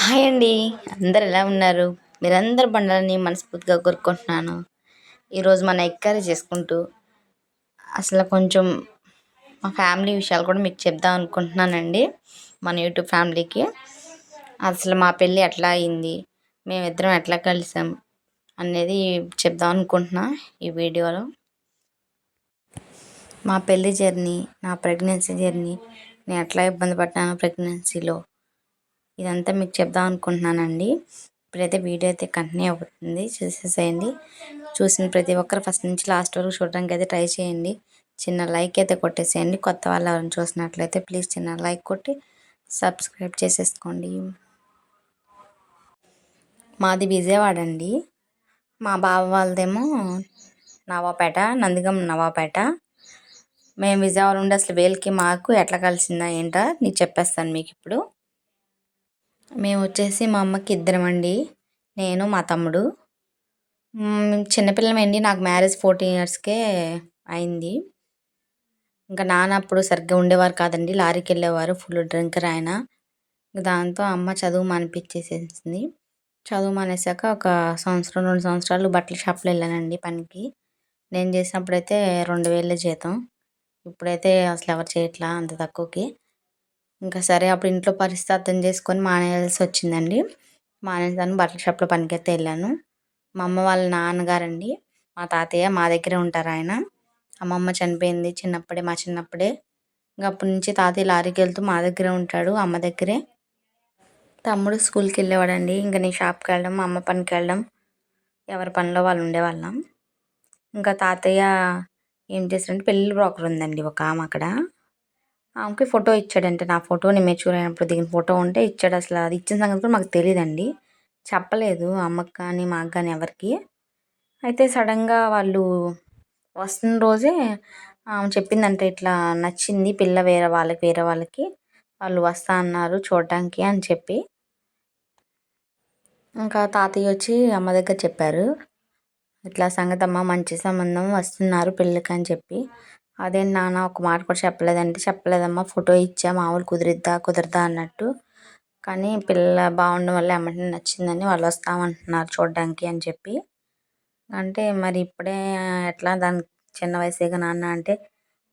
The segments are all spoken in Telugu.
హాయ్ అండి. అందరు ఎలా ఉన్నారు? మీరందరూ బండాలని మనస్ఫూర్తిగా కోరుకుంటున్నాను. ఈరోజు మన ఎగ్ కర్రీ చేసుకుంటూ అసలు కొంచెం మా ఫ్యామిలీ విషయాలు కూడా మీకు చెప్దాం అనుకుంటున్నానండి. మన యూట్యూబ్ ఫ్యామిలీకి అసలు మా పెళ్ళి ఎట్లా అయింది, మేమిద్దరం ఎట్లా కలిసాం అనేది చెప్దాం అనుకుంటున్నా ఈ వీడియోలో. మా పెళ్ళి జర్నీ, నా ప్రెగ్నెన్సీ జర్నీ, నేను ఎట్లా ఇబ్బంది పడ్డాను ప్రెగ్నెన్సీలో, ఇదంతా మీకు చెప్దాం అనుకుంటున్నానండి. ఇప్పుడైతే వీడియో అయితే కంటిన్యూ అవుతుంది, చూసేసేయండి. చూసిన ప్రతి ఒక్కరు ఫస్ట్ నుంచి లాస్ట్ వరకు చూడడానికి అయితే ట్రై చేయండి. చిన్న లైక్ అయితే కొట్టేసేయండి. కొత్త వాళ్ళు ఎవరైనా చూసినట్లయితే ప్లీజ్ చిన్న లైక్ కొట్టి సబ్స్క్రైబ్ చేసేసుకోండి. మాది విజయవాడ అండి. మా బావ వాళ్ళదేమో నవాపేట, నందిగం నవాపేట. మేము విజయవాడ ఉండి అసలు వేలకి మాకు ఎట్లా కలిసిందా ఏంటో నీకు చెప్పేస్తాను మీకు ఇప్పుడు. మేము వచ్చేసి మా అమ్మకి ఇద్దరం అండి, నేను మా తమ్ముడు. చిన్నపిల్లమేండి, నాకు మ్యారేజ్ 14 ఇయర్స్కే అయింది. ఇంకా నాన్న అప్పుడు సరిగ్గా ఉండేవారు కాదండి, లారీకి వెళ్ళేవారు, ఫుల్ డ్రింకర్ ఆయన. దాంతో అమ్మ చదువు మానిపించేసేసింది. చదువు మానేసాక ఒక సంవత్సరం 2 సంవత్సరాలు బట్టల షాప్లో వెళ్ళానండి పనికి. నేను చేసినప్పుడైతే 2000 జీతం. ఇప్పుడైతే అసలు ఎవరు చేయట్లా అంత తక్కువకి. ఇంకా సరే అప్పుడు ఇంట్లో పరిస్థితి అర్థం చేసుకొని మానేయాల్సి వచ్చిందండి. మానేసాను, బట్టల షాప్లో పనికైతే వెళ్ళాను. మా అమ్మ వాళ్ళ నాన్నగారండి, మా తాతయ్య మా దగ్గరే ఉంటారు ఆయన. అమ్మమ్మ చనిపోయింది చిన్నప్పుడే, మా చిన్నప్పుడే. ఇంకా అప్పటి నుంచి తాతయ్య లారీకి వెళ్తూ మా దగ్గరే ఉంటాడు, అమ్మ దగ్గరే. తమ్ముడు స్కూల్కి వెళ్ళేవాడండి. ఇంకా నేను షాప్కి వెళ్ళడం, మా అమ్మ పనికి వెళ్ళడం, ఎవరి పనిలో వాళ్ళు ఉండేవాళ్ళం. ఇంకా తాతయ్య ఏం చేశారంటే పెళ్ళి బ్రోకర్ ఉందండి ఒక ఆమె అక్కడ. ఆమెకి ఫోటో ఇచ్చాడంటే, నా ఫోటో నేను మెచ్యూర్ అయినప్పుడు దిగిన ఫోటో ఉంటే ఇచ్చాడు. అసలు అది ఇచ్చిన సంగతి కూడా మాకు తెలియదండి, చెప్పలేదు అమ్మకి కానీ మాకు కానీ ఎవరికి. అయితే సడన్గా వాళ్ళు వస్తున్న రోజే ఆమె చెప్పిందంటే, ఇట్లా నచ్చింది పిల్ల వేరే వాళ్ళకి వాళ్ళు వస్తా అన్నారు చూడడానికి అని చెప్పి. ఇంకా తాతయ్య వచ్చి అమ్మ దగ్గర చెప్పారు, ఇట్లా సంగతి అమ్మ, మంచి సంబంధం వస్తున్నారు పెళ్ళికి అని చెప్పి. అదేంటి నాన్న ఒక మాట కూడా చెప్పలేదంటే, చెప్పలేదమ్మా, ఫోటో ఇచ్చా మామూలు కుదరదా అన్నట్టు. కానీ పిల్ల బాగుండడం వల్ల ఎమ్మటనే నచ్చిందని వాళ్ళు వస్తామంటున్నారు చూడడానికి అని చెప్పి. అంటే మరి ఇప్పుడే ఎట్లా, దానికి చిన్న వయసేగా నాన్న అంటే,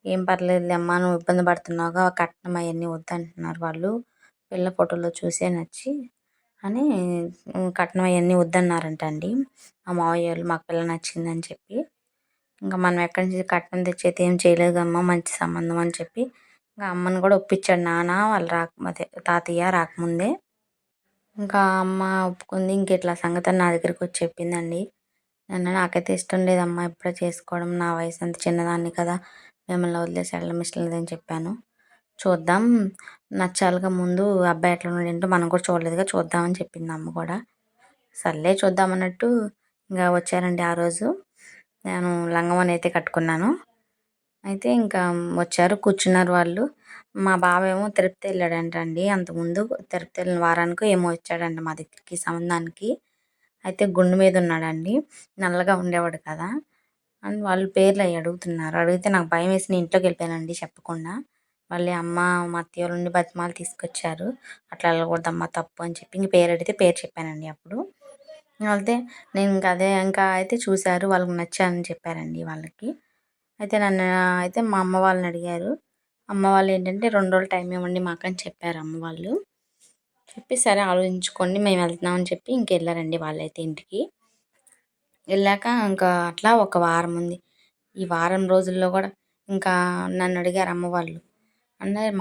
ఏం పర్లేదులే అమ్మా, నువ్వు ఇబ్బంది పడుతున్నావుగా, కట్నం అవన్నీ వద్దంటున్నారు వాళ్ళు, పిల్ల ఫోటోలో చూసే నచ్చి అని కట్నం అవన్నీ వద్దన్నారంట అండి మా మావయ్య వాళ్ళు, మాకు పిల్ల నచ్చిందని చెప్పి. ఇంకా మనం ఎక్కడి నుంచి కట్నం తెచ్చైతే ఏం చేయలేదమ్మా, మంచి సంబంధం అని చెప్పి ఇంకా అమ్మని కూడా ఒప్పించాడు నాన్న, వాళ్ళు అదే తాతయ్య రాకముందే. ఇంకా అమ్మ ఒప్పుకుంది. ఇంక ఇట్లా సంగతి నా దగ్గరికి వచ్చి చెప్పిందండి. నాకైతే ఇష్టం లేదమ్మా ఇప్పుడే చేసుకోవడం, నా వయసు అంత చిన్నదాన్ని కదా, మిమ్మల్ని వదిలేసి వెళ్ళడం ఇష్టం లేదని చెప్పాను. చూద్దాం, నచ్చాలిగా ముందు, అబ్బాయి ఎట్లా ఉన్నాడు ఏంటో మనం కూడా చూడలేదుగా, చూద్దామని చెప్పింది అమ్మ కూడా. సర్లే చూద్దాం అన్నట్టు ఇంకా వచ్చారండి. ఆ రోజు నేను లంగమని అయితే కట్టుకున్నాను. అయితే ఇంకా వచ్చారు, కూర్చున్నారు వాళ్ళు. మా బావ ఏమో తిరుపతి వెళ్ళాడంట అండి, అంతకుముందు తిరుపతి వెళ్ళిన వారానికి ఏమో వచ్చాడంట మా దగ్గరికి సంబంధానికి. అయితే గుండు మీద ఉన్నాడండి, నల్లగా ఉండేవాడు కదా అని వాళ్ళు పేర్లు అవి అడుగుతున్నారు. అడిగితే నాకు భయం వేసి నేను ఇంట్లోకి వెళ్ళిపోయానండి చెప్పకుండా. మళ్ళీ అమ్మ మా అత్తయ్య వాళ్ళ నుండి బతిమాలు తీసుకొచ్చారు, అట్లా వెళ్ళకూడదమ్మా తప్పు అని చెప్పి. ఇంక పేరు అడిగితే పేరు చెప్పానండి అప్పుడు. అయితే నేను ఇంకా అదే ఇంకా అయితే చూశారు, వాళ్ళకి నచ్చానని చెప్పారండి వాళ్ళకి. అయితే నన్ను అయితే మా అమ్మ వాళ్ళని అడిగారు. అమ్మ వాళ్ళు ఏంటంటే 2 రోజులు టైం ఇవ్వండి మాకు అని చెప్పారు అమ్మ వాళ్ళు. చెప్పి సరే ఆలోచించుకోండి మేము వెళ్తున్నామని చెప్పి ఇంకెళ్ళారండి వాళ్ళైతే ఇంటికి. వెళ్ళాక ఇంకా అట్లా ఒక వారం ఉంది. ఈ వారం రోజుల్లో కూడా ఇంకా నన్ను అడిగారు అమ్మ వాళ్ళు. అన్నారు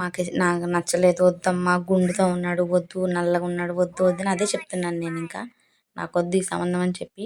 నాకు నచ్చలేదు, వద్దమ్మా, గుండుతో ఉన్నాడు వద్దు, నల్లగా ఉన్నాడు వద్దు అని అదే చెప్తున్నాను నేను. ఇంకా నాకు వద్దు ఈ సంబంధం అని చెప్పి